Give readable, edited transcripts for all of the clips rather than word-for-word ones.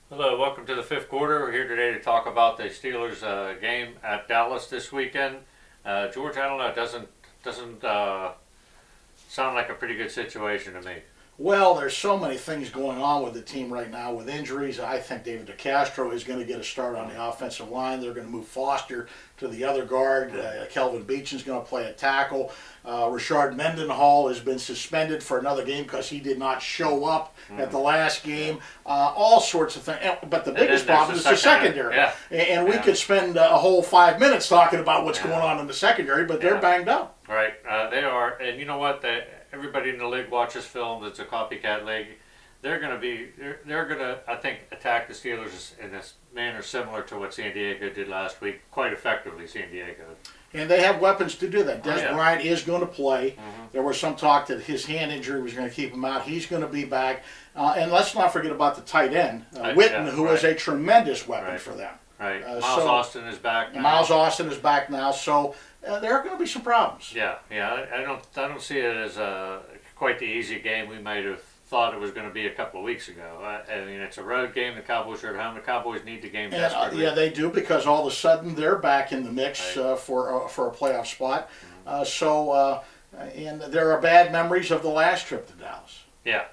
Hello, welcome to the fifth quarter. We're here today to talk about the Steelers game at Dallas this weekend. George, I don't know, it doesn't sound like a pretty good situation to me. Well, there's so many things going on with the team right now with injuries. I think David DeCastro is going to get a start on the offensive line. They're going to move Foster to the other guard. Kelvin Beecham's going to play at tackle. Rashard Mendenhall has been suspended for another game because he did not show up at the last game. All sorts of things. But the biggest problem is the secondary. Yeah. And we could spend a whole 5 minutes talking about what's going on in the secondary, but they're banged up. Right, they are. And you know what? Everybody in the league watches film. It's a copycat league. They're going to, I think, attack the Steelers in a manner similar to what San Diego did last week. Quite effectively, San Diego. And they have weapons to do that. Des Bryant is going to play. There was some talk that his hand injury was going to keep him out. He's going to be back. And let's not forget about the tight end, Witten, who is a tremendous weapon for them. Right. Miles Austin is back now. Miles Austin is back now. So there are going to be some problems. Yeah. I don't see it as quite the easy game we might have thought it was going to be a couple of weeks ago. I mean, it's a road game. The Cowboys are at home. The Cowboys need the game desperately. Yeah, they do, because all of a sudden they're back in the mix for a playoff spot. And there are bad memories of the last trip to Dallas. Yeah.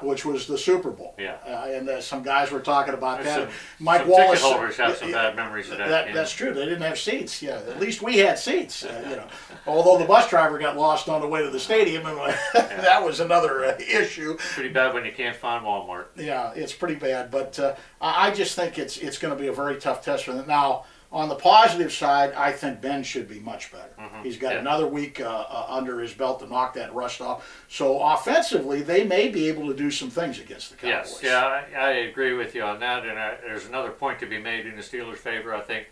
Which was the Super Bowl. Yeah. And some guys were talking about that. Mike Wallace. Ticket holders have some bad memories of that. That's true. They didn't have seats. Yeah. At least we had seats. Although the bus driver got lost on the way to the stadium, and that was another issue. Pretty bad when you can't find Walmart. Yeah, it's pretty bad. But I just think it's going to be a very tough test for them. Now, on the positive side, I think Ben should be much better. He's got another week under his belt to knock that rust off. So offensively, they may be able to do some things against the Cowboys. Yes, yeah, I agree with you on that. And there's another point to be made in the Steelers' favor. I think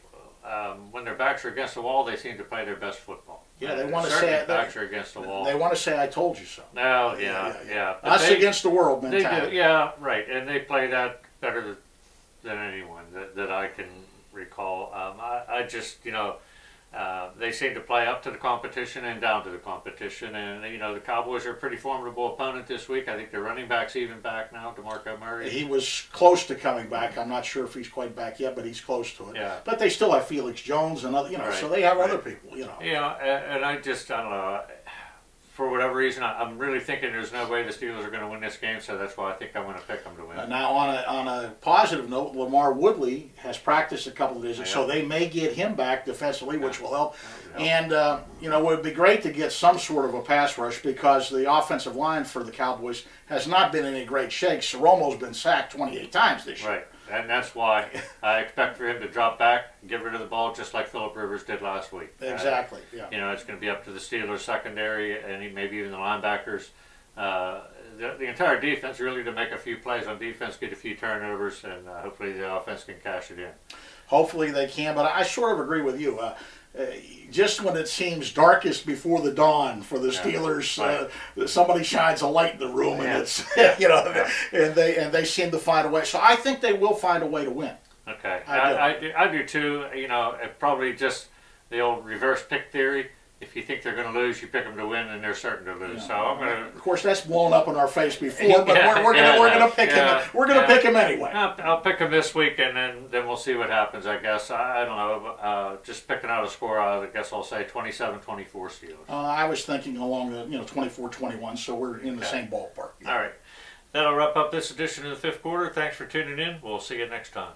when their backs are against the wall, they seem to play their best football. Yeah, they want to say backs are against the wall. They want to say, "I told you so." No, yeah. Us against the world mentality. They do, yeah, right. And they play that better than anyone that I can recall. I just, they seem to play up to the competition and down to the competition. And, the Cowboys are a pretty formidable opponent this week. I think their running back's even back now, DeMarco Murray. He was close to coming back. I'm not sure if he's quite back yet, but he's close to it. Yeah. But they still have Felix Jones and other, so they have other people, and I don't know. For whatever reason, I'm really thinking there's no way the Steelers are going to win this game, so that's why I think I'm going to pick them to win. Now, on a positive note, Lamar Woodley has practiced a couple of days, so they may get him back defensively, which will help. And, it would be great to get some sort of a pass rush, because the offensive line for the Cowboys has not been in any great shape. Soromo's been sacked 28 times this year. Right. And that's why I expect for him to drop back, get rid of the ball, just like Phillip Rivers did last week. Exactly, yeah. It's going to be up to the Steelers secondary and maybe even the linebackers. The entire defense really to make a few plays on defense, get a few turnovers, and hopefully the offense can cash it in. Hopefully they can, but I sort of agree with you. Just when it seems darkest before the dawn for the Steelers, somebody shines a light in the room, and it's and they seem to find a way. So I think they will find a way to win. Okay, I do too. Probably just the old reverse pick theory. If you think they're going to lose, you pick them to win, and they're certain to lose. So I'm going to. Of course, that's blown up in our face before, but we're going to pick him. We're going to pick him anyway. I'll pick him this week, and then we'll see what happens. I guess I don't know. Just picking out a score, I guess I'll say 27-24 Steelers. I was thinking along the 24-21, so we're in the same ballpark. All right, that'll wrap up this edition of the fifth quarter. Thanks for tuning in. We'll see you next time.